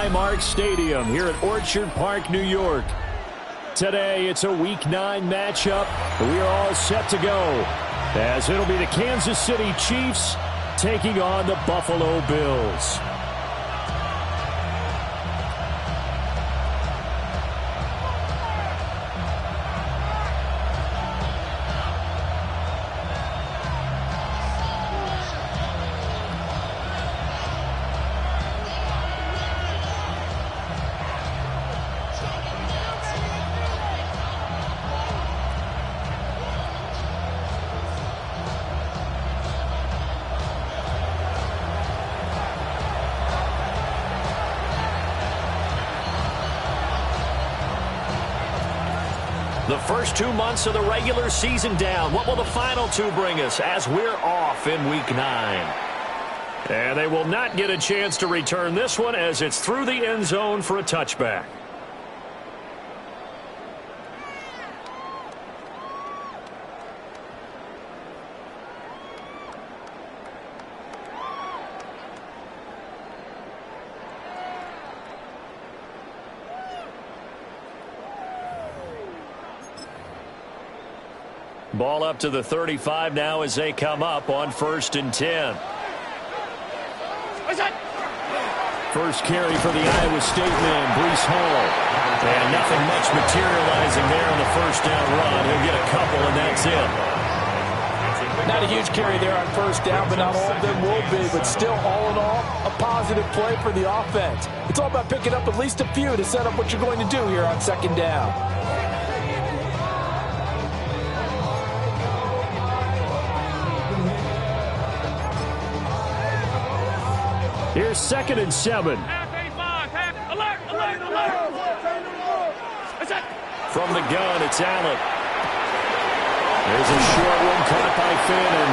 Highmark Stadium here at Orchard Park, New York. Today, it's a Week 9 matchup. We are all set to go, as it'll be the Kansas City Chiefs taking on the Buffalo Bills. The first 2 months of the regular season down. What will the final 2 bring us as we're off in Week 9? And they will not get a chance to return this one as it's through the end zone for a touchback. Ball up to the 35 now as they come up on 1st and 10. First carry for the Iowa State man, Breece Hall. And nothing much materializing there on the first down run. He'll get a couple, and that's it. Not a huge carry there on first down, but not all of them will be. But still, all in all, a positive play for the offense. It's all about picking up at least a few to set up what you're going to do here on 2nd down. Here's 2nd and 7. Alert, alert, alert. From the gun, it's Allen. There's a short one caught by Fannin.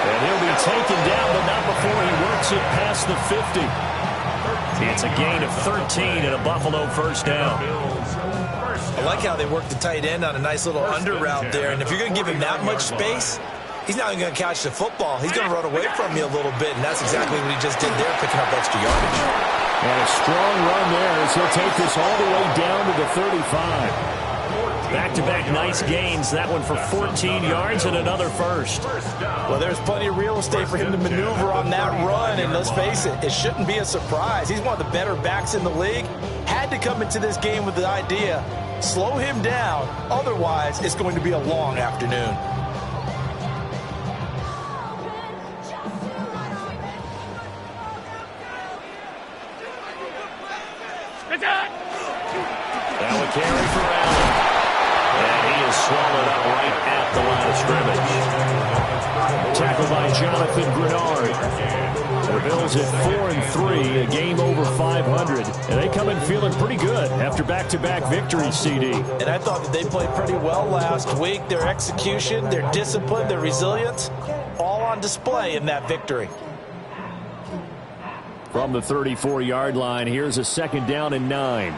And he'll be taken down, but not before he works it past the 50. It's a gain of 13 and a Buffalo first down. I like how they work the tight end on a nice little under route there. And if you're going to give him that much space, he's not even going to catch the football. He's going to run away from you a little bit, and that's exactly what he just did there, picking up extra yardage. And a strong run there as he'll take this all the way down to the 35. Back-to-back nice gains. That one for 14 yards and another first. Well, there's plenty of real estate for him to maneuver on that run, and let's face it, it shouldn't be a surprise. He's one of the better backs in the league. Had to come into this game with the idea, slow him down, otherwise it's going to be a long afternoon. Now a carry for Allen. And he is swallowed up right at the line of scrimmage. Tackled by Jonathan Grenard. The Bills at 4-3, a game over 500. And they come in feeling pretty good after back-to-back victories, CD. And I thought that they played pretty well last week. Their execution, their discipline, their resilience, all on display in that victory. From the 34-yard line, here's a 2nd down and 9.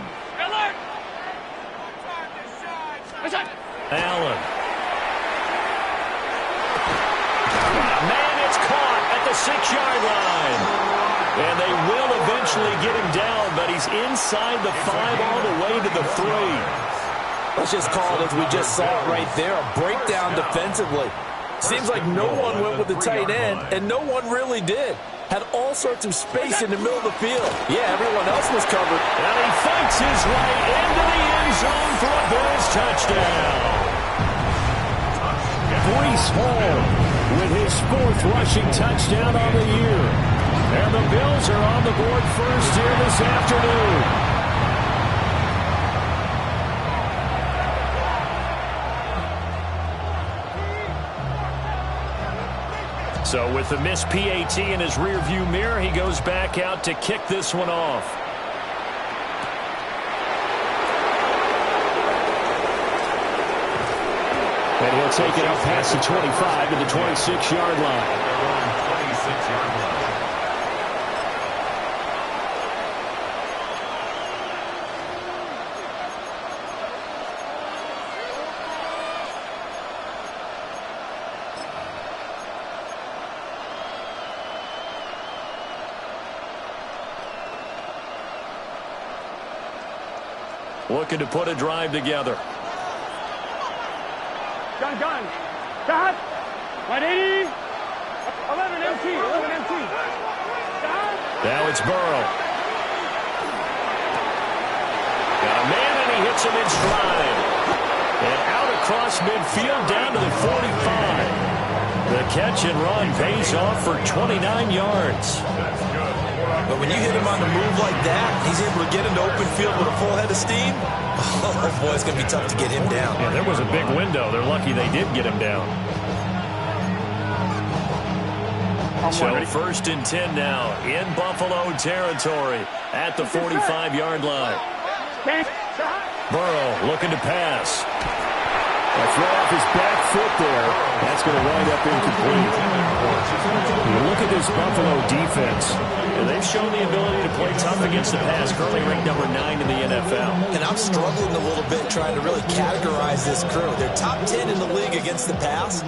Allen. Man, it's caught at the 6-yard line. And they will eventually get him down, but he's inside the 5 all the way to the 3. Let's just call it as we just saw it right there, a breakdown defensively. Seems like no one went with the tight end, and no one really did. Had all sorts of space in the middle of the field. Yeah, everyone else was covered. And he fights his way into the end zone for a Bills touchdown. Breece Hall with his 4th rushing touchdown on the year. And the Bills are on the board first here this afternoon. So with the missed PAT in his rearview mirror, he goes back out to kick this one off. And he'll take it up past the 25 to the 26-yard line. looking to put a drive together. Gun. Stop. 180. 11 MT. 11 MT. Stop. Now it's Burrow. Got a man, and he hits him in stride. And out across midfield down to the 45. The catch and run pays off for 29 yards. But when you hit him on the move like that, he's able to get into open field with a full head of steam. Oh, boy, it's going to be tough to get him down. Yeah, there was a big window. They're lucky they did get him down. So 1st and 10 now in Buffalo territory at the 45-yard line. Burrow looking to pass. A throw off his back foot there. That's going to wind up incomplete. You look at this Buffalo defense, and they've shown the ability to play tough against the pass, currently ranked number 9 in the NFL. And I'm struggling a little bit trying to really categorize this crew. They're top 10 in the league against the pass,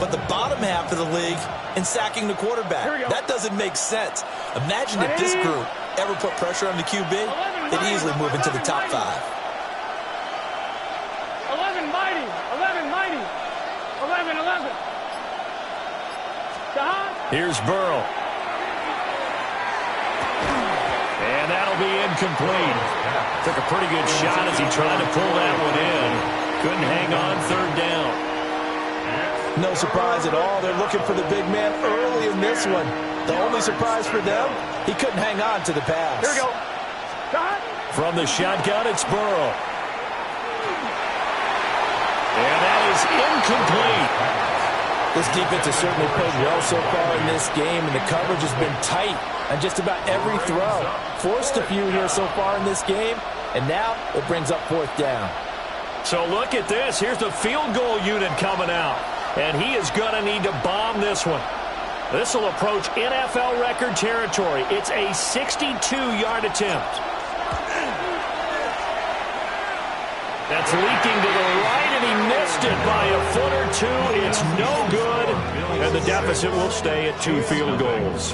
but the bottom half of the league in sacking the quarterback. That doesn't make sense. Imagine if this group ever put pressure on the QB, they'd easily move into the top 5. 11. Here's Burrow. And that'll be incomplete. Took a pretty good shot as he tried to pull that one in. Couldn't hang on 3rd down. No surprise at all. They're looking for the big man early in this one. The only surprise for them, he couldn't hang on to the pass. Here we go. From the shotgun, it's Burrow. And that is incomplete. This defense has certainly played well so far in this game, and the coverage has been tight on just about every throw. Forced a few here so far in this game, and now it brings up 4th down. So look at this. Here's the field goal unit coming out, and he is going to need to bomb this one. This will approach NFL record territory. It's a 62-yard attempt. That's leaking to the right, and he missed it by a foot or 2. It's no good, and the deficit will stay at 2 field goals.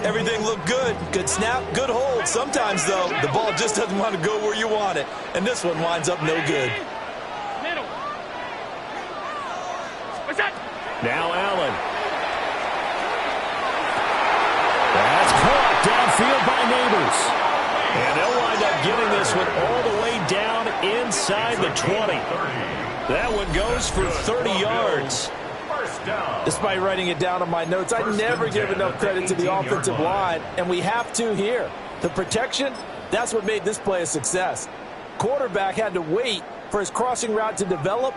Everything looked good. Good snap, good hold. Sometimes, though, the ball just doesn't want to go where you want it, and this one winds up no good. Middle. What's that? Now Allen. That's caught downfield by Neighbors. And they'll wind up getting this one all the way down inside the 20. That one goes for 30 yards. Despite writing it down on my notes, I never give enough credit to the offensive line, and we have to here. The protection, that's what made this play a success. Quarterback had to wait for his crossing route to develop,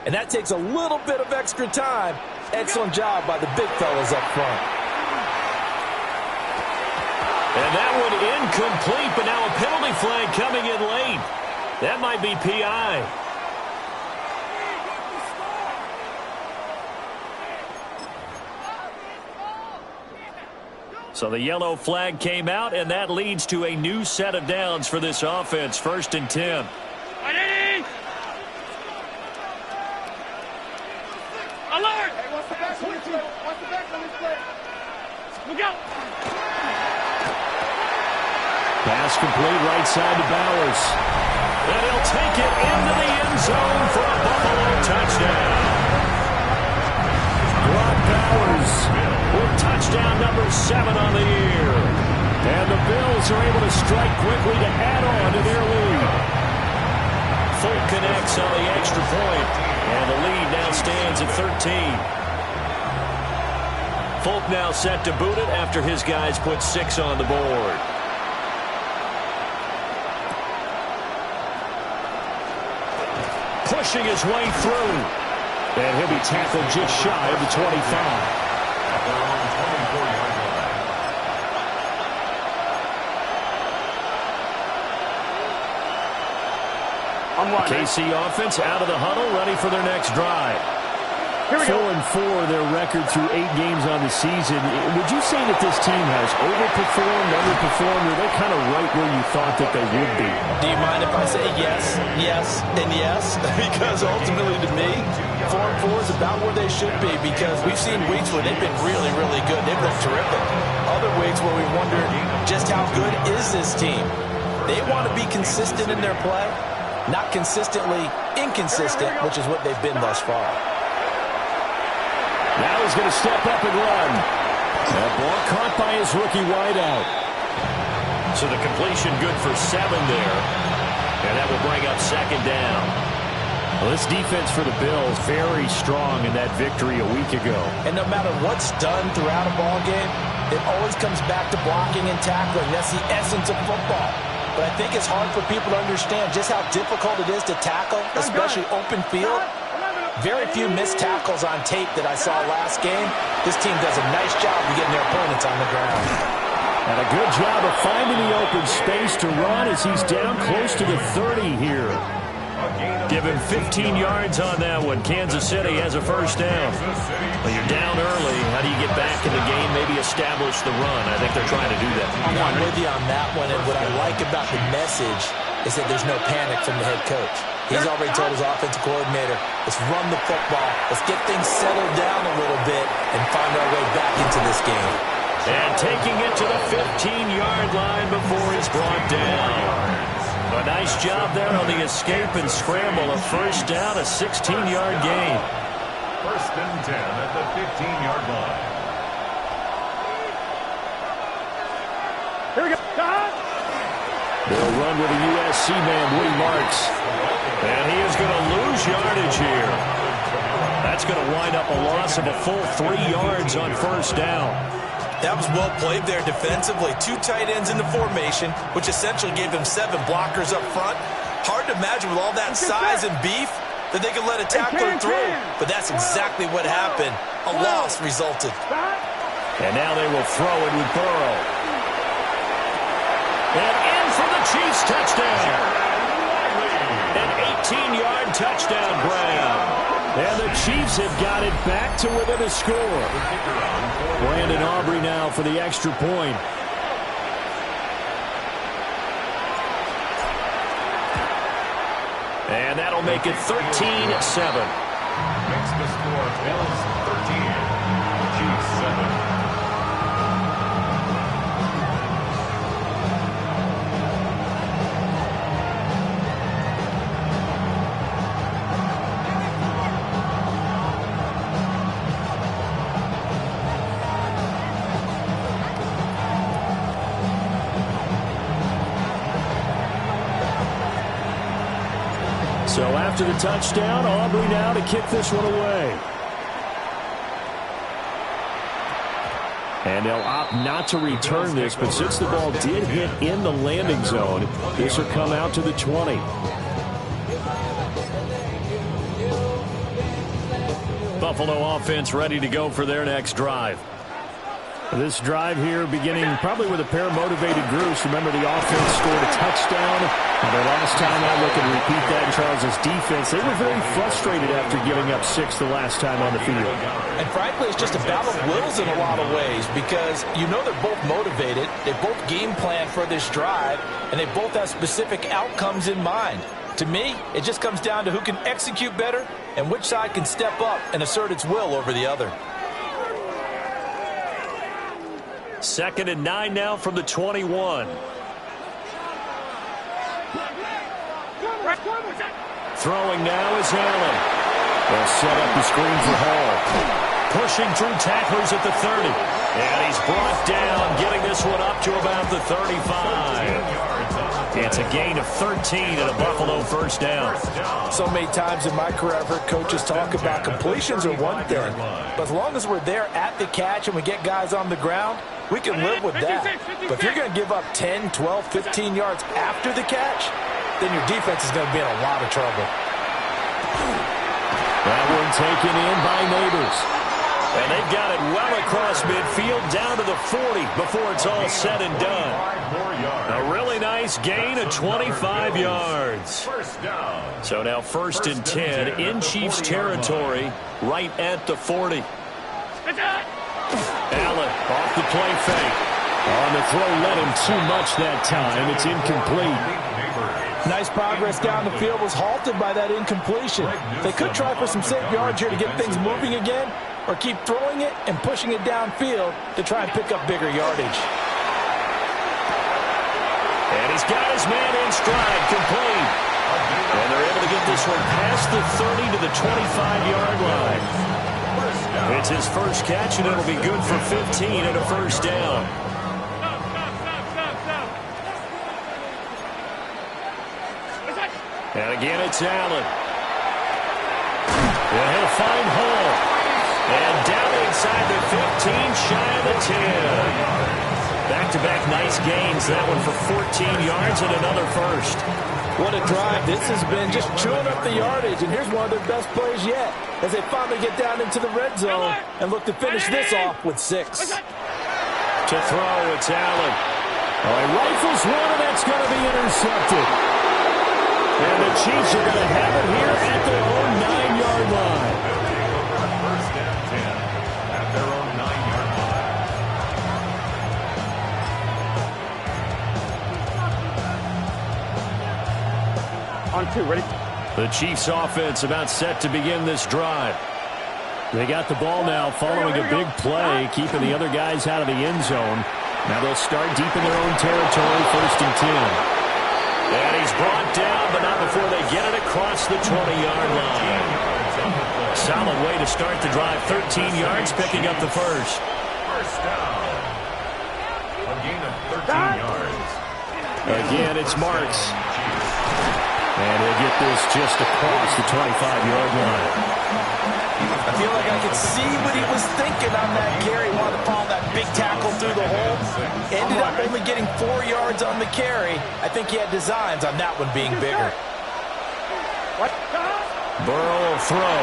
and that takes a little bit of extra time. Excellent job by the big fellas up front. And that one incomplete, but now a penalty flag coming in late. That might be PI. So the yellow flag came out, and that leads to a new set of downs for this offense. 1st and 10. Alert! Hey, what's the back on this play? What's the back on this play? Look out! Pass complete right side to Bowers. And he'll take it into the end zone for a Buffalo touchdown. Brock Bowers with touchdown number 7 on the year. And the Bills are able to strike quickly to add on to their lead. Folk connects on the extra point, and the lead now stands at 13. Folk now set to boot it after his guys put 6 on the board. Pushing his way through. And he'll be tackled just shy of the 25. KC offense out of the huddle, ready for their next drive. 4-4 their record through 8 games on the season. Would you say that this team has overperformed, underperformed, or they're kind of right where you thought that they would be? Do you mind if I say yes, yes, and yes? Because ultimately to me, 4-4 is about where they should be, because we've seen weeks where they've been really, really good. They've looked terrific. Other weeks where we wondered just how good is this team. They want to be consistent in their play, not consistently inconsistent, which is what they've been thus far. Now he's going to step up and run. That ball caught by his rookie wideout. So the completion good for 7 there. And that will bring up second down. Well, this defense for the Bills, very strong in that victory a week ago. And no matter what's done throughout a ball game, it always comes back to blocking and tackling. That's the essence of football. But I think it's hard for people to understand just how difficult it is to tackle, especially open field. Very few missed tackles on tape that I saw last game. This team does a nice job of getting their opponents on the ground. And a good job of finding the open space to run as he's down close to the 30 here. Give him 15 yards on that one. Kansas City has a first down. Well, you're down early. How do you get back in the game, maybe establish the run? I think they're trying to do that. I'm with you on that one, and what I like about the message is that there's no panic from the head coach. He's already told his offensive coordinator, let's run the football, let's get things settled down a little bit and find our way back into this game. And taking it to the 15-yard line before he's brought down. A nice job there on the escape and scramble. A first down, a 16-yard gain. First and 10 at the 15-yard line. Here we go. They'll run with a USC man, Woody Marks. And he is going to lose yardage here. That's going to wind up a loss of a full 3 yards on first down. That was well played there defensively. 2 tight ends in the formation, which essentially gave them 7 blockers up front. Hard to imagine with all that size and beef that they could let a tackler through. But that's exactly what happened. A loss resulted. And now they will throw it with Burrow. And in for the Chiefs touchdown. An 18-yard touchdown, Brown. And the Chiefs have got it back to within a score. Brandon Aubrey now for the extra point. And that'll make it 13-7. Makes the score Bills 13, Chiefs 7. So after the touchdown, Aubrey now to kick this one away. And they'll opt not to return this, but since the ball did hit in the landing zone, this will come out to the 20. Buffalo offense ready to go for their next drive. This drive here beginning probably with a pair of motivated groups. Remember, the offense scored a touchdown. And the last time out, look and repeat that in Charles' defense. They were very frustrated after giving up 6 the last time on the field. And frankly, it's just a battle of wills in a lot of ways because you know they're both motivated. They both game plan for this drive, and they both have specific outcomes in mind. To me, it just comes down to who can execute better and which side can step up and assert its will over the other. 2nd and 9 now from the 21. Throwing now is Allen. They'll set up the screen for Hall. Pushing through tacklers at the 30. And he's brought down, getting this one up to about the 35. It's a gain of 13 and a Buffalo first down. So many times in my career, I've heard coaches talk about completions are one thing. But as long as we're there at the catch and we get guys on the ground, we can live with that. But if you're going to give up 10, 12, 15 yards after the catch, then your defense is going to be in a lot of trouble. That one taken in by Neighbors. And they've got it well across midfield down to the 40 before it's all said and done. A really nice gain of 25 yards. So now 1st and 10 in Chiefs territory right at the 40. Allen off the play fake. On the throw, led him too much that time. It's incomplete. Nice progress down the field was halted by that incompletion. They could try for some safe yards here to get things moving again, or keep throwing it and pushing it downfield to try and pick up bigger yardage. And he's He's got his man in stride, complete. And they're able to get this one past the 30 to the 25-yard line. It's his first catch, and it'll be good for 15 and a first down. And again, it's Allen. And he'll find Hall. And down inside the 15, shy of the 10. Back-to-back nice gains. That one for 14 yards and another first. What a drive this has been, just chewing up the yardage. And here's one of their best plays yet as they finally get down into the red zone and look to finish this off with 6. To throw, it's Allen. Oh, he rifles one, and that's going to be intercepted. And the Chiefs are going to have it here at their own 9-yard line. First and 10 at their own 9-yard line. On 2, ready? The Chiefs offense about set to begin this drive. They got the ball now following a big play, keeping the other guys out of the end zone. Now they'll start deep in their own territory, 1st and 10. And he's brought down, but not before they get it across the 20-yard line. Solid way to start the drive. 13 yards, picking up the first. First down. A gain of 13 yards. Again, it's Marks. And he'll get this just across the 25-yard line. I feel like I could see what he was thinking on that carry. He wanted to follow that big tackle through the hole. Ended up only getting 4 yards on the carry. I think he had designs on that one being bigger. Burrow will throw.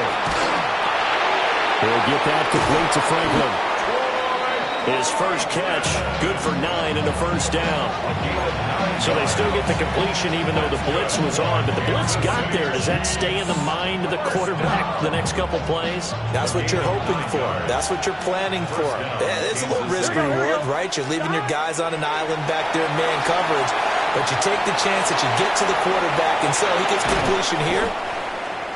He'll get that complete to Franklin. His first catch, good for 9 and a first down. So they still get the completion even though the blitz was on. But the blitz got there. Does that stay in the mind of the quarterback the next couple plays? That's what you're hoping for. That's what you're planning for. It's a little risk reward, right? You're leaving your guys on an island back there in man coverage. But you take the chance that you get to the quarterback and so he gets completion here.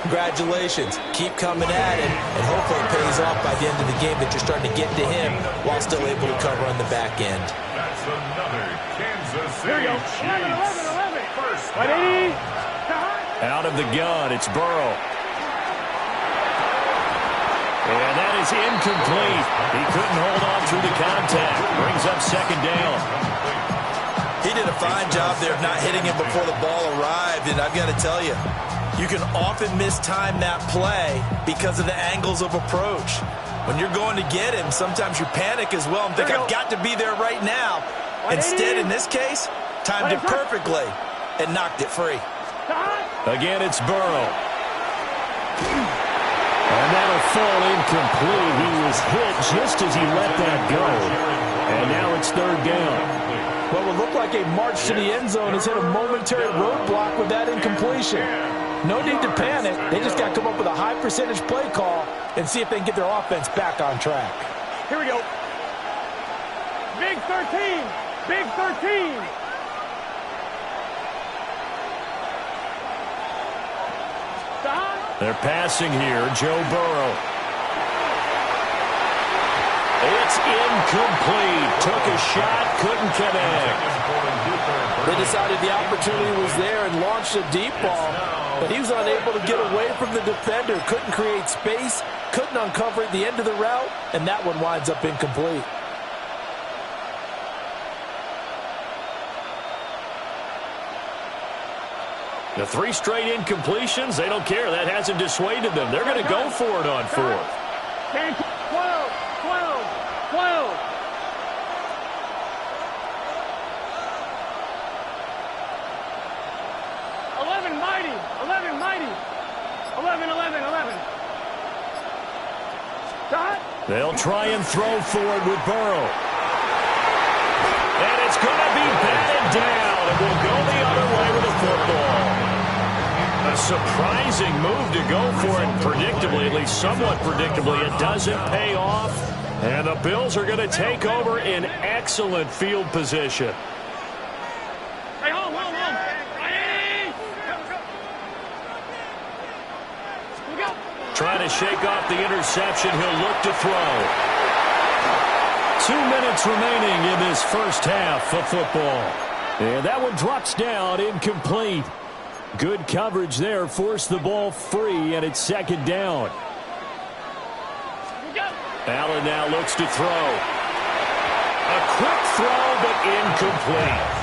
Congratulations. Keep coming at it, and hopefully it pays off by the end of the game that you're starting to get to him while still able to cover on the back end. That's another Kansas City Chiefs. 11. First Ready? Out of the gun, it's Burrow. And that is incomplete. He couldn't hold on through the contact. Brings up second down. He did a fine job there of not hitting him before the ball arrived, and I've got to tell you, you can often mistime that play because of the angles of approach. When you're going to get him, sometimes you panic as well and think, I've got to be there right now. Instead, in this case, timed it perfectly and knocked it free. Again, it's Burrow. And that'll fall incomplete. He was hit just as he let that go. And now it's third down. What would look like a march to the end zone has hit a momentary roadblock with that incompletion. No need to panic. They just got to come up with a high percentage play call and see if they can get their offense back on track. Here we go. Big 13. Big 13. They're passing here. Joe Burrow. It's incomplete. Took a shot, couldn't connect. They decided the opportunity was there and launched a deep ball, but he was unable to get away from the defender. Couldn't create space, couldn't uncover at the end of the route, and that one winds up incomplete. The 3 straight incompletions, they don't care. That hasn't dissuaded them. They're going to go for it on 4th. 10, 12, 12, 12. Mighty. 11, mighty. 11, 11, 11. Dot. They'll try and throw forward with Burrow. And it's going to be batted down. It will go the other way with the football. A surprising move to go for it predictably, at least somewhat predictably. It doesn't pay off. And the Bills are going to take over in excellent field position. Hey, home. Trying to shake off the interception. He'll look to throw. 2 minutes remaining in this first half of football. And that one drops down, incomplete. Good coverage there, forced the ball free, and it's second down. Allen now looks to throw. A quick throw, but incomplete.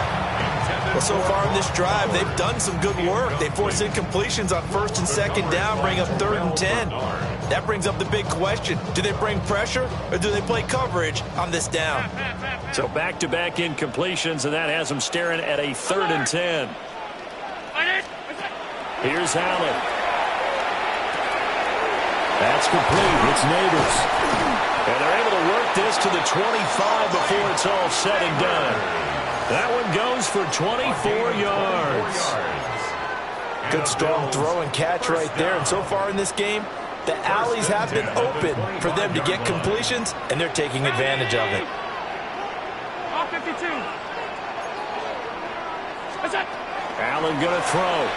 Well, so far in this drive, they've done some good work. They force incompletions on first and second down, bring up 3rd and 10. That brings up the big question. Do they bring pressure, or do they play coverage on this down? So back-to-back incompletions, and that has them staring at a 3rd and 10. Here's Allen. That's complete. It's Neighbors. And they're able to work this to the 25 before it's all said and done. That one goes for 24 yards. Good strong throw and catch right there. And so far in this game, the alleys have been open for them to get completions, and they're taking advantage of it. 52. Allen going to throw.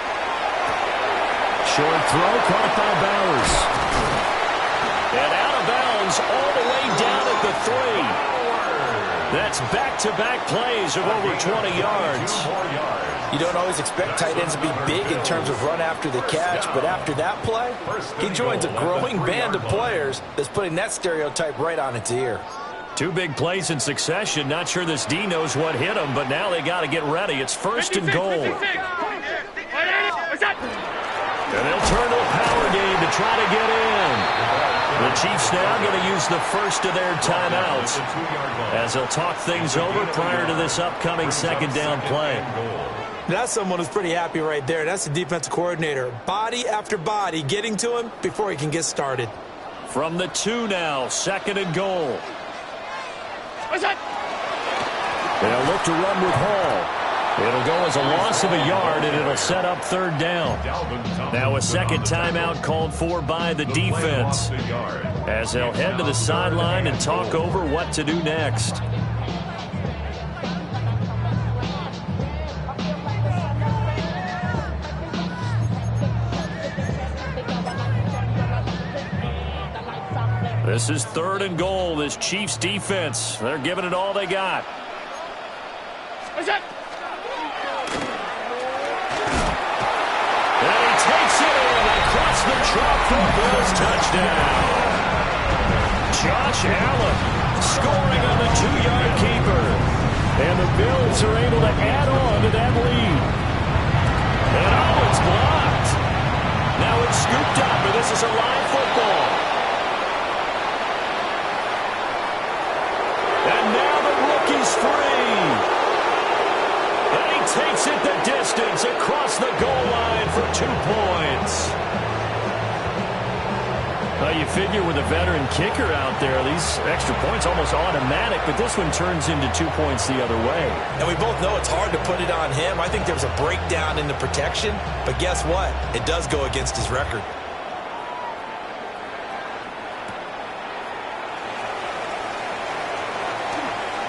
Short throw caught by Bowers. And out of bounds all the way down at the 3. That's back-to-back plays of over 20 yards. You don't always expect tight ends to be big in terms of run after the catch, but after that play, he joins a growing band of players that's putting that stereotype right on its ear. 2 big plays in succession. Not sure this D knows what hit him, but now they got to get ready. It's 1st and goal. And they'll turn to a power game to try to get in. The Chiefs now going to use the first of their timeouts as they'll talk things over prior to this upcoming second down play. That's someone who's pretty happy right there. That's the defensive coordinator. Body after body getting to him before he can get started. From the 2 now, 2nd and goal. They'll look to run with Hall. It'll go as a loss of a yard, and it'll set up 3rd down. Now a second timeout called for by the defense as they'll head to the sideline and talk over what to do next. This is 3rd and goal. This Chiefs defense, they're giving it all they got. And he takes it in across the chalk for Bills touchdown. Josh Allen scoring on the 2-yard keeper. And the Bills are able to add on to that lead. And oh, it's blocked. Now it's scooped up, and this is a live football. And now the rookie's free. And he takes it the distance across the goal line for 2 points. Well, you figure with a veteran kicker out there, these extra points almost automatic, but this one turns into 2 points the other way. And we both know it's hard to put it on him. I think there was a breakdown in the protection, but guess what? It does go against his record.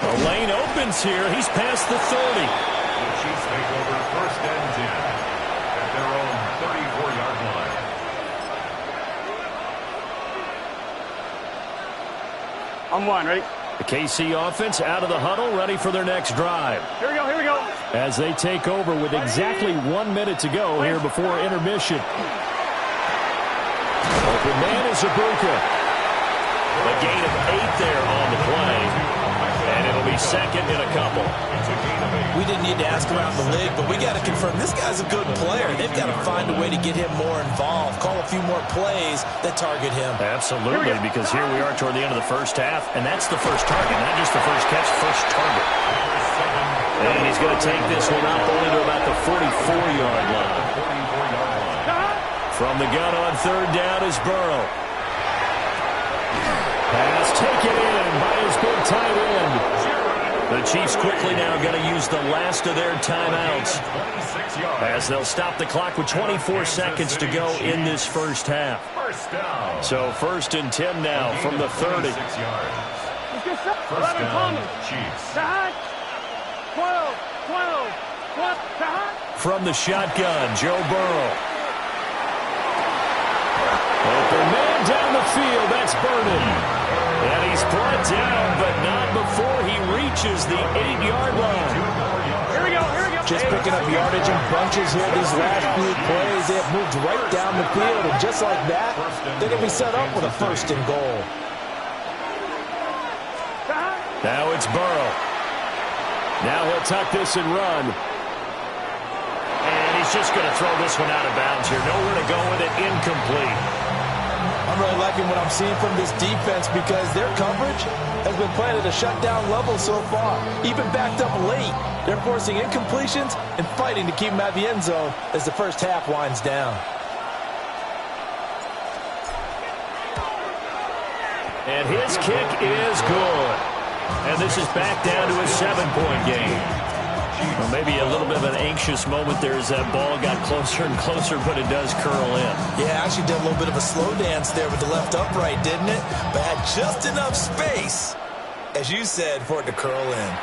The lane opens here. He's past the 30. The Chiefs take over 1st and 10 at their own 34-yard line. On 1, ready? The KC offense out of the huddle, ready for their next drive. Here we go, here we go. As they take over with exactly 1 minute to go here before intermission. Open man is Ibuka. A gain of 8 there on the play. And it'll be second in a couple. We didn't need to ask around the league, but we got to confirm this guy's a good player. They've got to find a way to get him more involved, call a few more plays that target him. Absolutely, because here we are toward the end of the first half, and that's the first target, not just the first catch, first target. And he's going to take this one up only to about the 44-yard line. From the gun on 3rd down is Burrow. Pass taken in by his big tight end. The Chiefs quickly now going to use the last of their timeouts as they'll stop the clock with 24 seconds to go in this first half. So 1st and 10 now from the 30. First down, Chiefs. 12. From the shotgun, Joe Burrow. Open man down the field, that's Burden. And he's brought down, but not before he reaches the 8-yard line. Here we go, here we go. Just picking up yardage in bunches here these last few plays. They have moved right down the field, and just like that, they're going to be set up with a 1st and goal. Now it's Burrow. Now he'll tuck this and run. And he's just going to throw this one out of bounds here. Nowhere to go with it. Incomplete. I'm really liking what I'm seeing from this defense because their coverage has been played at a shutdown level so far. Even backed up late, they're forcing incompletions and fighting to keep them out of the end zone as the first half winds down. And his kick is good. And this is back down to a 7-point game. Well, maybe a little bit of an anxious moment there as that ball got closer and closer, but it does curl in. Yeah, actually did a little bit of a slow dance there with the left upright, didn't it? But had just enough space, as you said, for it to curl in.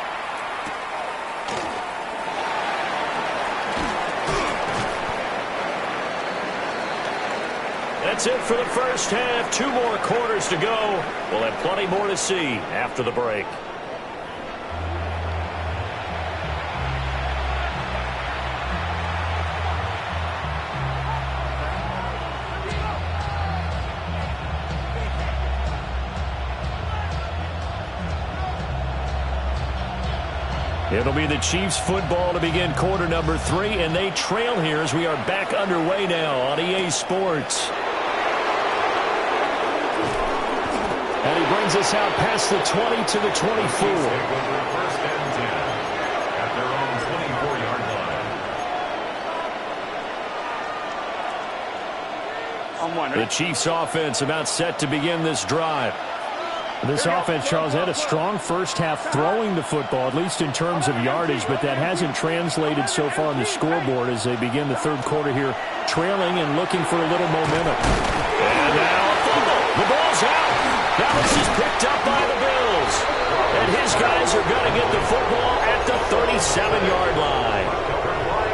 That's it for the first half. 2 more quarters to go. We'll have plenty more to see after the break. It'll be the Chiefs football to begin quarter number 3, and they trail here as we are back underway now on EA Sports. And he brings us out past the 20 to the 24. First and 10 at their own 24-yard line. The Chiefs offense about set to begin this drive. This offense, Charles, had a strong first half throwing the football, at least in terms of yardage, but that hasn't translated so far on the scoreboard as they begin the third quarter here, trailing and looking for a little momentum. And now a fumble. The ball's out. Now this is picked up by the Bills. And his guys are going to get the football at the 37-yard line.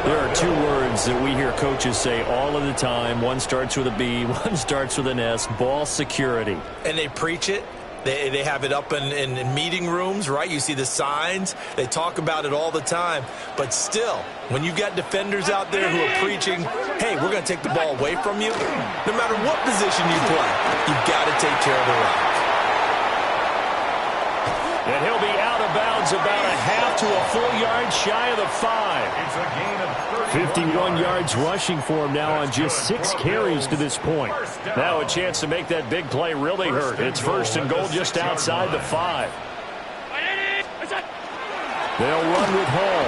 There are 2 words that we hear coaches say all of the time. One starts with a B, one starts with an S, ball security. And they preach it. They have it up in meeting rooms, right? You see the signs. They talk about it all the time. But still, when you've got defenders out there who are preaching, hey, we're going to take the ball away from you, no matter what position you play, you've got to take care of the rock. And he'll be out of bounds about a half to a full yard shy of the 5. It's a gain of 51 yards rushing for him now on just 6 carries to this point. Now a chance to make that big play really hurt. It's 1st and goal just outside the 5. They'll run with Hall.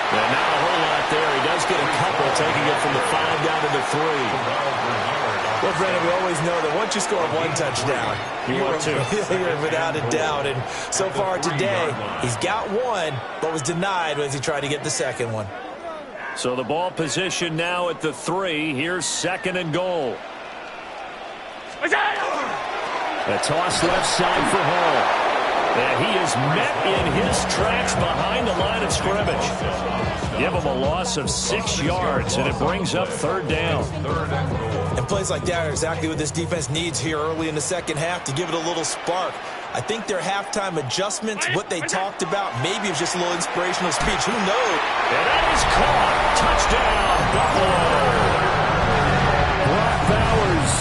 And not a whole lot there. He does get a couple, taking it from the 5 down to the 3. Well, Brennan, we always know that once you score 1 touchdown, you're without a doubt. And so far today, he's got 1, but was denied as he tried to get the second one. So the ball position now at the 3. Here's 2nd and goal. A toss left side for Hall. And he is met in his tracks behind the line of scrimmage. Give him a loss of 6 yards, and it brings up 3rd down. And plays like that are exactly what this defense needs here early in the second half to give it a little spark. I think their halftime adjustments, what they talked about, maybe it was just a little inspirational speech. Who knows? And that is caught. Touchdown, Buffalo. Brock Bowers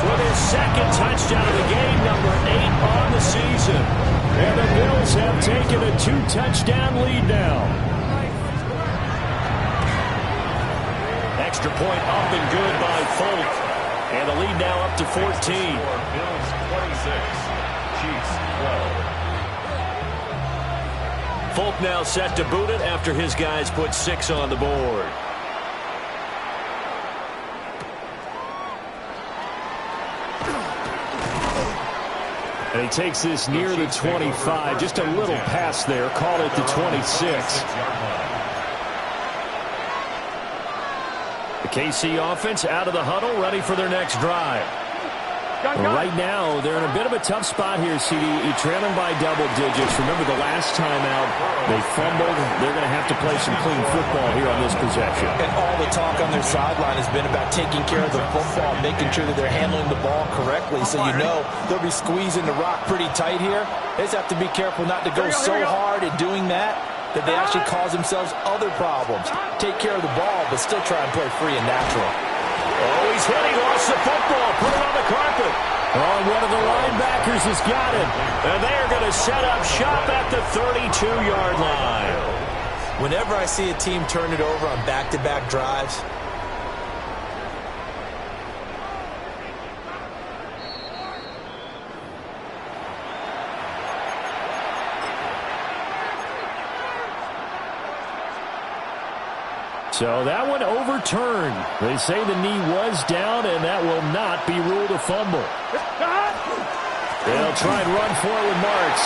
with his 2nd touchdown of the game, number 8 on the season. And the Bills have taken a 2-touchdown lead now. Extra point up and good by Folk. And the lead now up to 14. Bills 26, Chiefs 12. Folk now set to boot it after his guys put 6 on the board. And he takes this near the 25. Just a little pass there. Call it the 26. The KC offense out of the huddle, ready for their next drive. Right now, they're in a bit of a tough spot here, CD. You're trailing by double digits. Remember the last time out, they fumbled. They're going to have to play some clean football here on this possession. And all the talk on their sideline has been about taking care of the football, making sure that they're handling the ball correctly. So you know they'll be squeezing the rock pretty tight here. They just have to be careful not to go so hard at doing that that they actually cause themselves other problems. Take care of the ball, but still try and play free and natural. Oh, he's hit. He lost the football. Put it on the carpet. Oh, one of the linebackers has got it. And they are going to set up shop at the 32-yard line. Whenever I see a team turn it over on back-to-back drives, so that one overturned. They say the knee was down, and that will not be ruled a fumble. They'll try and run for it with Marks.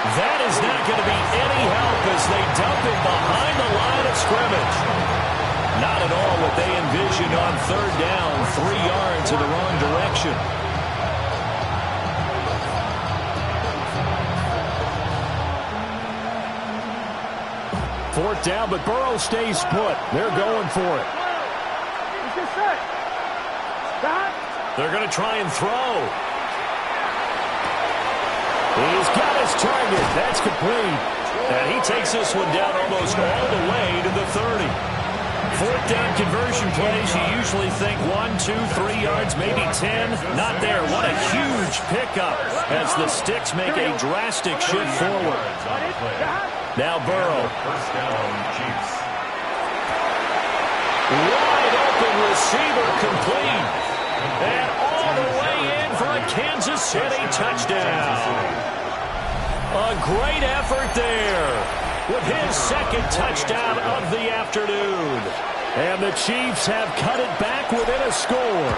That is not going to be any help as they dump it behind the line of scrimmage. Not at all what they envisioned on third down, 3 yards in the wrong direction. Fourth down, but Burrow stays put. They're going for it. They're going to try and throw. He's got his target. That's complete. And he takes this one down almost all the way to the 30. Fourth down conversion plays, you usually think 1, 2, 3 yards, maybe 10. Not there. What a huge pickup as the sticks make a drastic shift forward. Now Burrow. First down, Chiefs. Wide open receiver complete. And all the way in for a Kansas City touchdown. A great effort there with his second touchdown of the afternoon. And the Chiefs have cut it back within a score.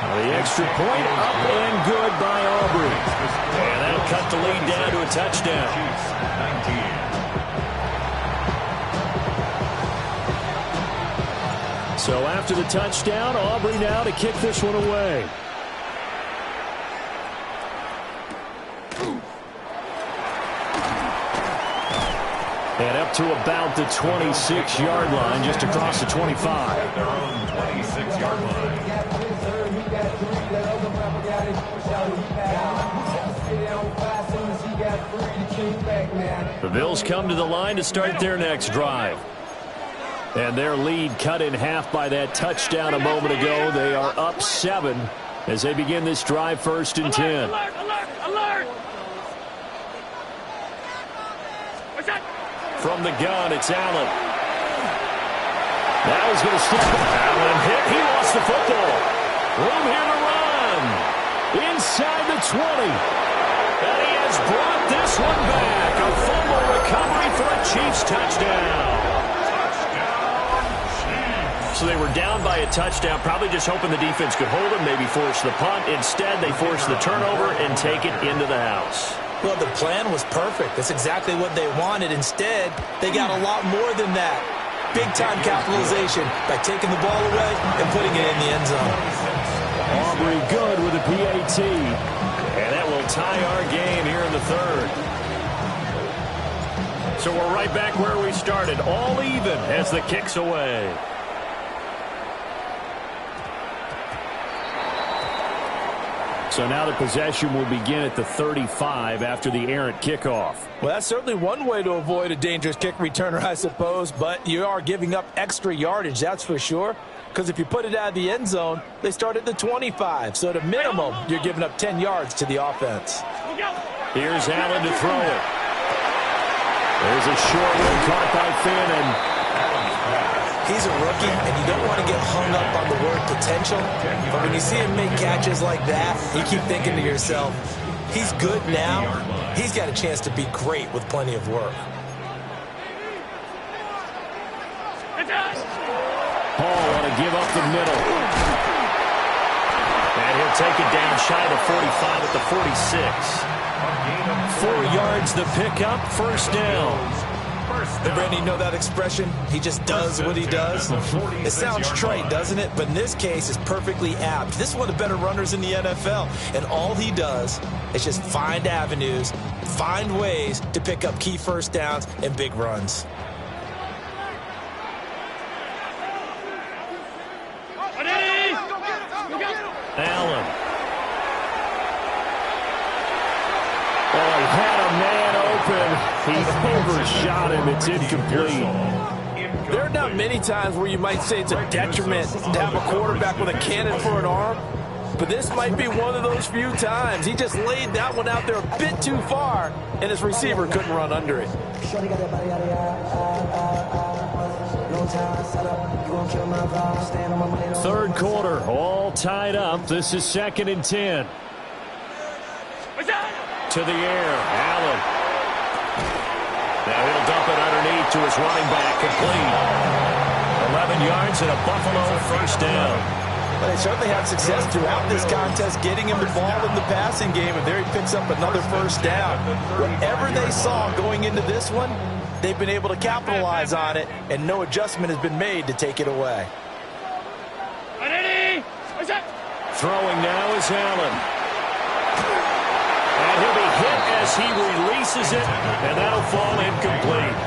The extra point up and good by Aubrey. And that'll cut the lead down to a touchdown. Chiefs, 19. So after the touchdown, Aubrey now to kick this one away. And up to about the 26-yard line, just across the 25. At their own 26-yard line. The Bills come to the line to start their next drive. And their lead cut in half by that touchdown a moment ago. They are up 7 as they begin this drive, 1st and 10. Alert, alert, alert! What's that? From the gun, it's Allen. Now he's going to step back. Allen hit. He lost the football. Room here to run. Inside the 20. And he has brought this one back. A fumble recovery for a Chiefs touchdown. So they were down by a touchdown, probably just hoping the defense could hold them, maybe force the punt. Instead, they force the turnover and take it into the house. well, the plan was perfect. That's exactly what they wanted. Instead, they got a lot more than that. Big-time capitalization by taking the ball away and putting it in the end zone. Aubrey good with a PAT. And that will tie our game here in the third. So we're right back where we started, all even as the kick's away. So now the possession will begin at the 35 after the errant kickoff. Well, that's certainly one way to avoid a dangerous kick returner, I suppose, but you are giving up extra yardage, that's for sure, because if you put it out of the end zone, they start at the 25, so at a minimum, you're giving up 10 yards to the offense. Here's Allen to throw it. There's a short one caught by Finn, and He's a rookie, and you don't want to get hung up on the word potential. But when you see him make catches like that, you keep thinking to yourself, he's good now. He's got a chance to be great with plenty of work. Hall want to give up the middle. And he'll take it down shy of the 45 at the 46. 4 yards the pickup, first down. Hey, Brandon, you know that expression? He just does what he does. It sounds trite, doesn't it? But in this case, it's perfectly apt. This is one of the better runners in the NFL. And all he does is just find avenues, find ways to pick up key first downs and big runs. Allen. Oh, he had a man open. He overshot him. It's incomplete. There are not many times where you might say it's a detriment to have a quarterback with a cannon for an arm, but this might be one of those few times. He just laid that one out there a bit too far, and his receiver couldn't run under it. Third quarter, all tied up. This is 2nd and 10. To the air, Allen. Now he'll dump it underneath to his running back, complete. 11 yards and a Buffalo first down. But they certainly had success throughout this contest getting him the ball in the passing game, and there he picks up another first down. Whatever they saw going into this one, they've been able to capitalize on it, and no adjustment has been made to take it away. Throwing now is Allen. And he'll be hit as he releases it, and that'll fall incomplete.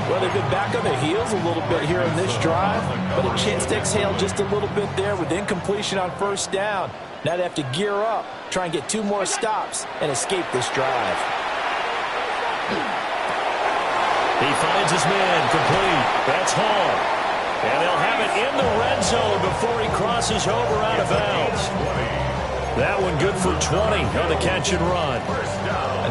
Well, they've been back on their heels a little bit here in this drive, but a chance to exhale just a little bit there with incompletion on first down. Now they have to gear up, try and get 2 more stops, and escape this drive. He finds his man, complete. That's Hall. And they'll have it in the red zone before he crosses over out of bounds. That one good for 20 on the catch and run.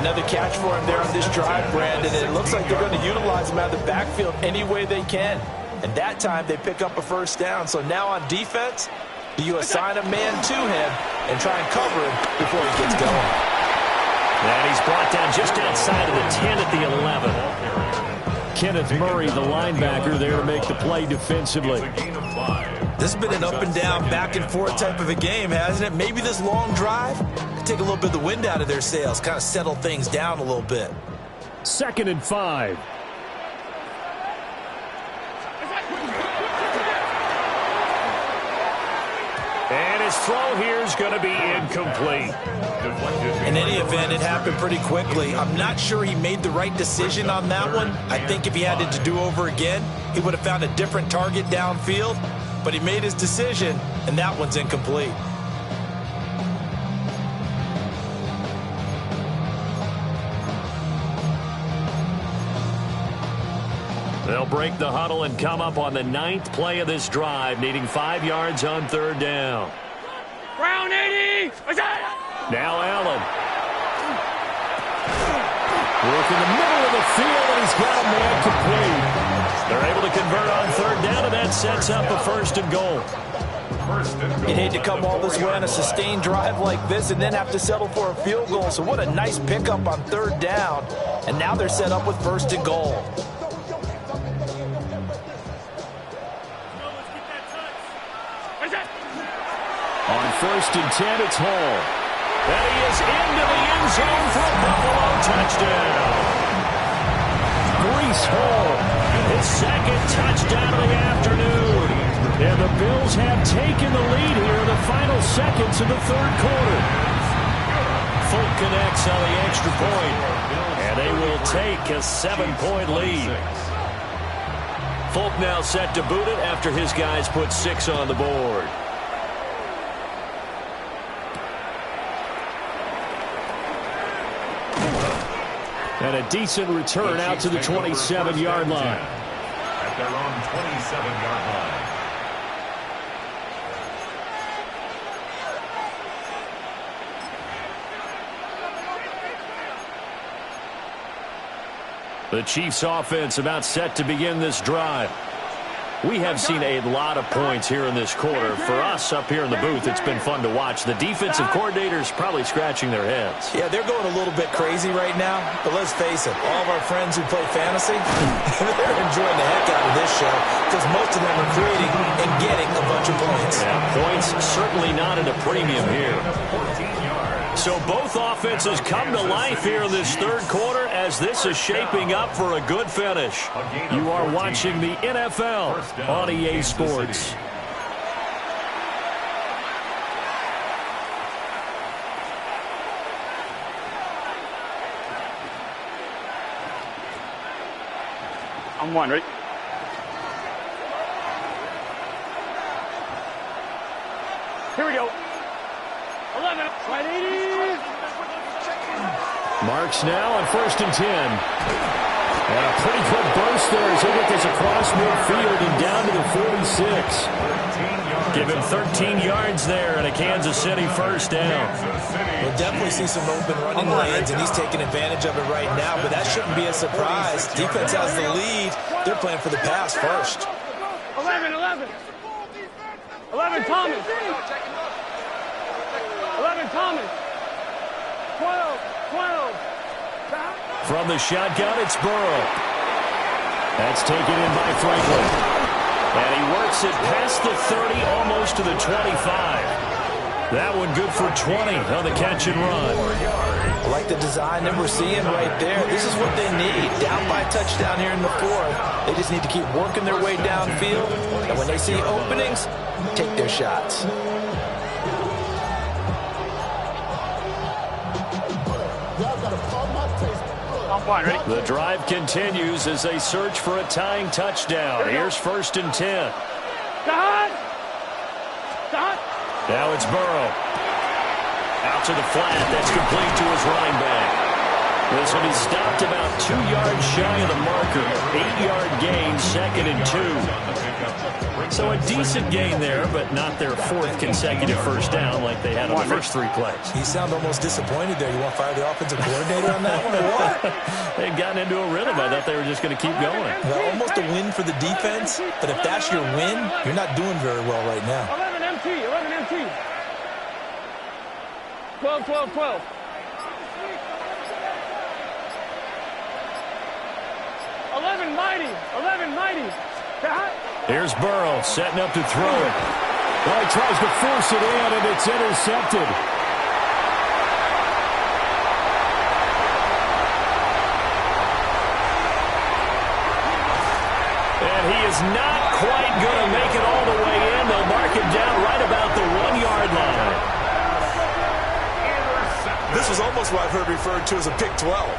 Another catch for him there on this drive, Brandon. And it looks like they're going to utilize him out of the backfield any way they can. And that time they pick up a first down. So now on defense, do you assign a man to him and try and cover him before he gets going? And he's brought down just outside of the 10 at the 11. Kenneth Murray, the linebacker, there to make the play defensively. This has been an up and down, back and forth type of a game, hasn't it? Maybe this long drive could take a little bit of the wind out of their sails, kind of settle things down a little bit. 2nd and 5. And his throw here is going to be incomplete. In any event, it happened pretty quickly. I'm not sure he made the right decision on that one. I think if he had it to do over again, he would have found a different target downfield. But he made his decision, and that one's incomplete. They'll break the huddle and come up on the 9th play of this drive, needing 5 yards on 3rd down. Round 80. Now Allen. Work in the middle of the field, and he's got a man complete. They're able to convert on 3rd down, and that sets up a 1st and goal. You'd hate to come all this way on a sustained drive like this and then have to settle for a field goal. So what a nice pickup on 3rd down. And now they're set up with 1st and goal. On 1st and 10, it's Hall. And he is into the end zone for a Buffalo touchdown. Breece Hall, his 2nd touchdown of the afternoon. And the Bills have taken the lead here in the final seconds of the 3rd quarter. Folk connects on the extra point, and they will take a 7-point lead. Folk now set to boot it after his guys put 6 on the board. And a decent return out to the 27-yard line. At their own 27-yard line. The Chiefs offense about set to begin this drive. We have seen a lot of points here in this quarter. For us up here in the booth, it's been fun to watch. The defensive coordinators probably scratching their heads. Yeah, they're going a little bit crazy right now. But let's face it, all of our friends who play fantasy, they're enjoying the heck out of this show because most of them are creating and getting a bunch of points. Yeah, points certainly not at a premium here. So both offenses come to life here in this 3rd quarter as this is shaping up for a good finish. You are watching the NFL on EA Sports. I'm one, right? Here we go. 11. Right 80. Marks now on 1st and 10. And a pretty good burst there as he gets this across midfield and down to the 46. Give him 13 yards there and a Kansas City first down. We'll definitely see some open running lanes, and he's taking advantage of it right now, but that shouldn't be a surprise. Defense has the lead. They're playing for the pass first. 11 Thomas. 11 Thomas. 12. From the shotgun, it's Burrow. That's taken in by Franklin. And he works it past the 30, almost to the 25. That one good for 20 on the catch and run. I like the design that we're seeing right there. This is what they need. Down by a touchdown here in the 4th. They just need to keep working their way downfield. And when they see openings, take their shots. The drive continues as they search for a tying touchdown. Here's 1st and 10. Now it's Burrow. Out to the flat. That's complete to his running back. This one, he stopped about 2 yards shy of the marker. 8-yard gain, 2nd and 2. So a decent gain there, but not their 4th consecutive first down like they had on the first 3 plays. You sound almost disappointed there. You want to fire the offensive coordinator on that one or what? They've gotten into a rhythm. I thought they were just going to keep going. Well, almost a win for the defense, but if that's your win, you're not doing very well right now. 11 MT. 12. 11 mighty. Here's Burrow setting up to throw it. Well, he tries to force it in, and it's intercepted. And he is not quite going to make it all the way in. They'll mark him down right about the 1-yard line. This was almost what I've heard referred to as a pick 12.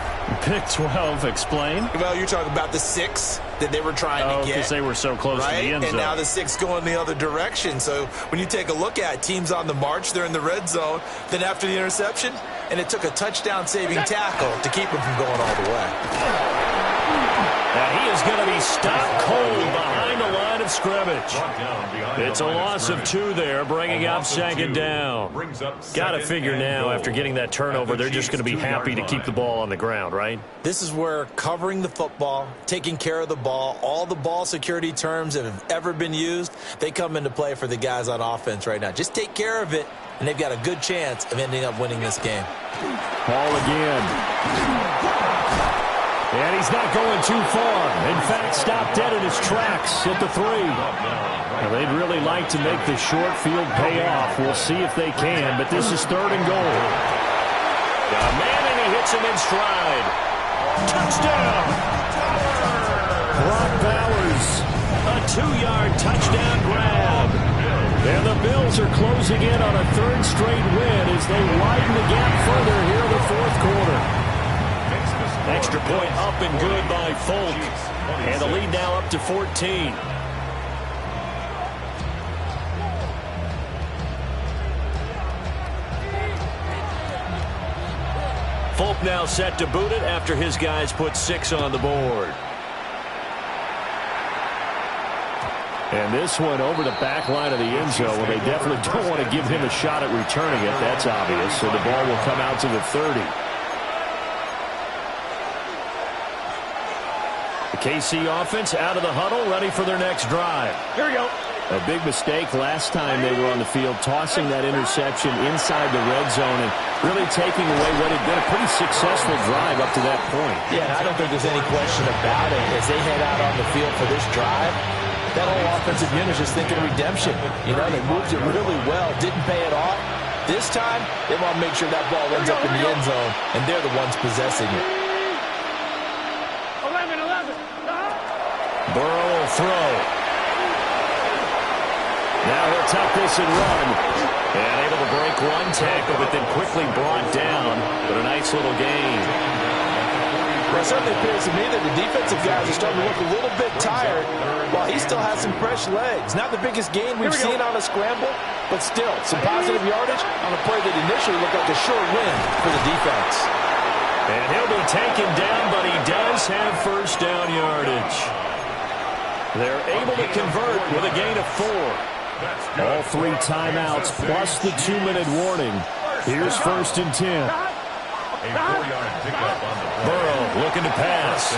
Pick 12, explain. Well, you're talking about the 6 that they were trying to get. Because they were so close to the end zone. And now the 6 going the other direction. So when you take a look at teams on the march, they're in the red zone. Then after the interception, and it took a touchdown-saving tackle to keep him from going all the way. Now he is going to be stopped cold behind the line of scrimmage. It's a loss of 2 there, bringing up 2nd down. Got to figure now, after getting that turnover, they're just going to be happy to keep the ball on the ground, right? This is where covering the football, taking care of the ball, all the ball security terms that have ever been used, they come into play for the guys on offense right now. Just take care of it, and they've got a good chance of ending up winning this game. Ball again. And he's not going too far. In fact, stopped dead in his tracks at the 3. Now, they'd really like to make the short field pay off. We'll see if they can, but this is 3rd and goal. Got a man, and he hits him in stride. Touchdown! Brock Bowers. A 2-yard touchdown grab. And the Bills are closing in on a 3rd straight win as they widen the gap further here in the 4th quarter. Extra point up and good by Folk. And the lead now up to 14. Folk now set to boot it after his guys put 6 on the board. And this one over the back line of the end zone. Well, they definitely don't want to give him a shot at returning it. That's obvious. So the ball will come out to the 30. The KC offense out of the huddle, ready for their next drive. Here we go. A big mistake last time they were on the field, tossing that interception inside the red zone and really taking away what had been a pretty successful drive up to that point. Yeah, and I don't think there's any question about it. As they head out on the field for this drive, that whole offensive unit is just thinking redemption. You know, they moved it really well, didn't pay it off. This time, they want to make sure that ball ends up in the end zone, and they're the ones possessing it. 11. Burrow will throw. Now he'll tuck this and run. And able to break one tackle, but then quickly brought down. But a nice little gain. Well, it certainly appears to me that the defensive guys are starting to look a little bit tired while he still has some fresh legs. Not the biggest gain we've seen on a scramble, but still some positive yardage on a play that initially looked like a sure win for the defense. And he'll be taken down, but he does have first down yardage. They're able to convert with a gain of 4. All 3 timeouts plus the 2-minute warning. Here's first and 10. Burrow looking to pass.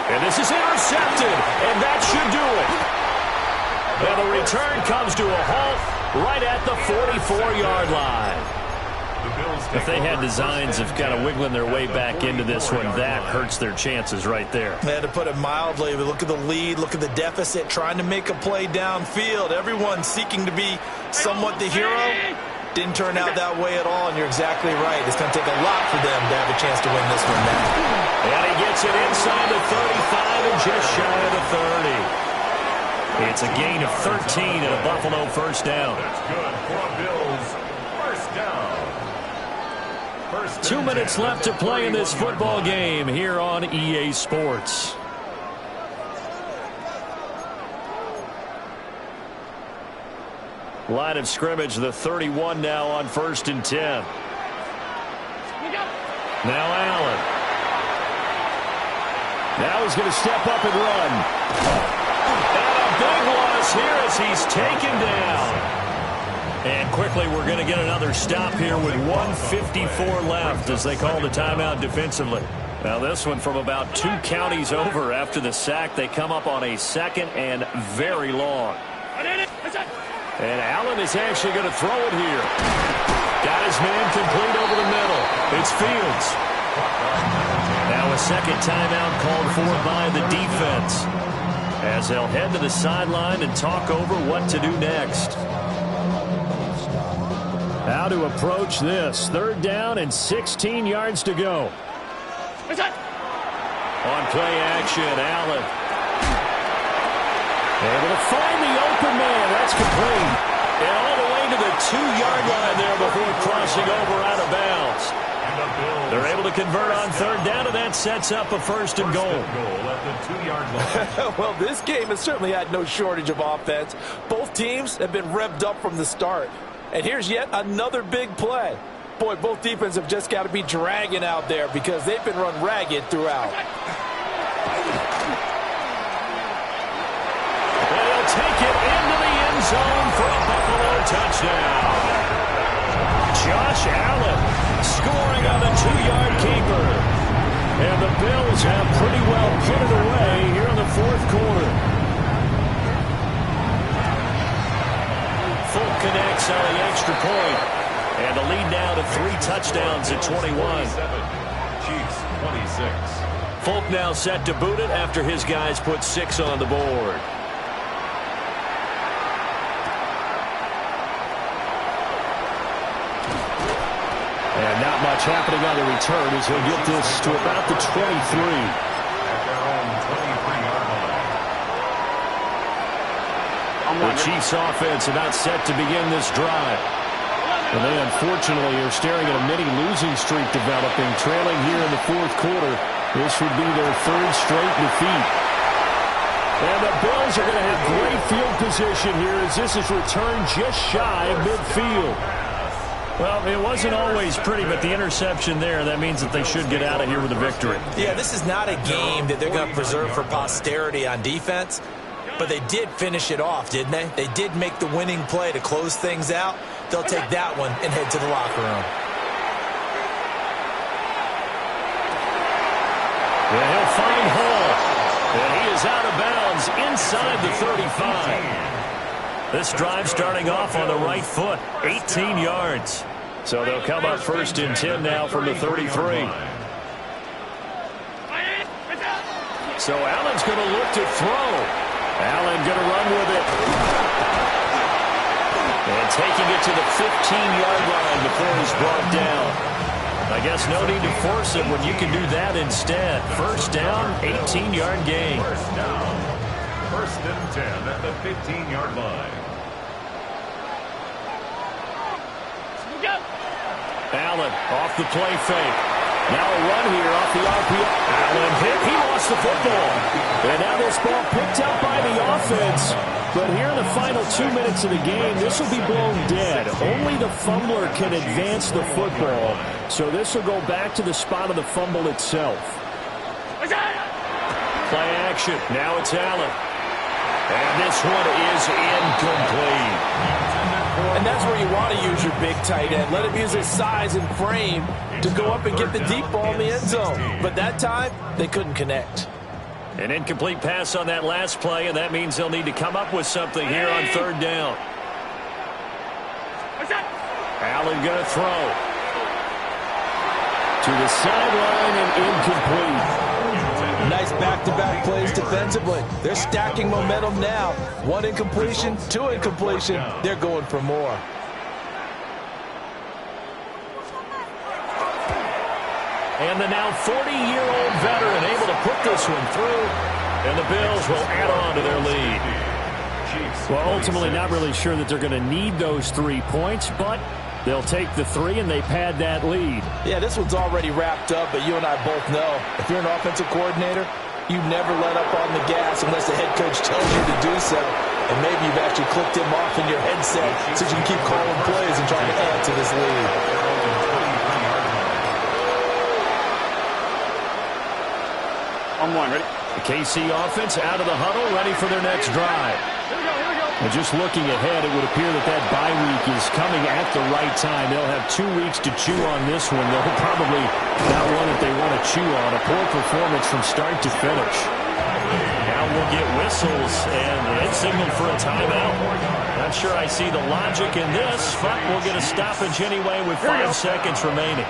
And this is intercepted, and that should do it. And the return comes to a halt right at the 44-yard line. If they had designs of kind of wiggling their way back into this one, that hurts their chances right there. They had to put it mildly. Look at the lead, look at the deficit, trying to make a play downfield. Everyone seeking to be somewhat the hero. Didn't turn out that way at all, and you're exactly right. It's going to take a lot for them to have a chance to win this one now. And he gets it inside the 35 and just shy of the 30. It's a gain of 13 and a Buffalo first down. That's good for Bills. First down. 2 minutes left to play in this football game here on EA Sports. Line of scrimmage, the 31 now on first and 10. Now Allen. Now he's going to step up and run. And a big loss here as he's taken down. And quickly we're going to get another stop here with 1:54 left as they call the timeout defensively. Now this one from about 2 counties over after the sack. They come up on a 2nd and very long. And Allen is actually going to throw it here. Got his man complete over the middle. It's Fields. Now a 2nd timeout called for by the defense as they'll head to the sideline and talk over what to do next. How to approach this. 3rd down and 16 yards to go. On play action, Allen. Able to find the open man. That's complete. And all the way to the 2-yard line there before crossing over out of bounds. They're able to convert on 3rd down, and that sets up a first and goal. At the 2-yard line. Well, this game has certainly had no shortage of offense. Both teams have been revved up from the start. And here's yet another big play. Boy, both defenses have just got to be dragging out there because they've been run ragged throughout. They'll take it into the end zone for a Buffalo touchdown. Josh Allen scoring on a 2-yard keeper. And the Bills have pretty well put it away here in the 4th quarter. Folk connects on the extra point. And the lead now to 3 touchdowns at 21. Chiefs 26. Folk now set to boot it after his guys put 6 on the board. And not much happening on the return as he'll get this to about the 23. At their own 23-yard line. The Chiefs offense about set to begin this drive. And they unfortunately are staring at a mini losing streak developing, trailing here in the 4th quarter. This would be their 3rd straight defeat. And the Bills are going to have great field position here as this is returned just shy of midfield. Well, it wasn't always pretty, but the interception there, that means that they should get out of here with a victory. Yeah, this is not a game that they're going to preserve for posterity on defense, but they did finish it off, didn't they? They did make the winning play to close things out. They'll take that one and head to the locker room. And he'll find Hall. And he is out of bounds inside the 35. This drive starting off on the right foot, 18 yards. So they'll come up first and 10 now from the 33. So Allen's going to look to throw. Allen going to run with it. And taking it to the 15-yard line before he's brought down. I guess no need to force it when you can do that instead. First down, 18-yard gain. First down. 1st and 10 at the 15-yard line. Allen off the play fake. Now a run here off the RPO. Allen hit. He lost the football. And now this ball picked up by the offense. But here in the final 2 minutes of the game, this will be blown dead. Only the fumbler can advance the football. So this will go back to the spot of the fumble itself. Play action. Now it's Allen. And this one is incomplete. And that's where you want to use your big tight end. Let him use his size and frame to go up and get the deep ball in the end zone. But that time, they couldn't connect. An incomplete pass on that last play, and that means they'll need to come up with something here on third down. Allen going to throw. To the sideline and incomplete. Nice back-to-back plays defensively. They're stacking momentum now. One incompletion, two incompletion. They're going for more. And the now 40-year-old veteran able to put this one through. And the Bills will add on to their lead. Well, ultimately not really sure that they're going to need those 3 points, but they'll take the 3 and they pad that lead. Yeah, this one's already wrapped up, but you and I both know if you're an offensive coordinator, you never let up on the gas unless the head coach tells you to do so. And maybe you've actually clicked him off in your headset so you can keep calling plays and trying to add to this lead. On one, ready? The KC offense out of the huddle, ready for their next drive. And just looking ahead, it would appear that that bye week is coming at the right time. They'll have 2 weeks to chew on this one. They'll probably not one that they want to chew on. A poor performance from start to finish. Now we'll get whistles, and it's signaled for a timeout. Not sure I see the logic in this, but we'll get a stoppage anyway with 5 seconds remaining.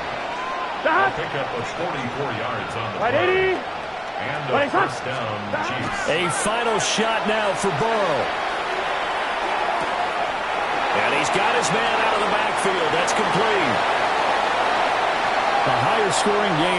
They'll pick up a 44 yards on the play. And a first down, Chiefs. A final shot now for Burrow. And he's got his man out of the backfield. That's complete. A higher scoring game.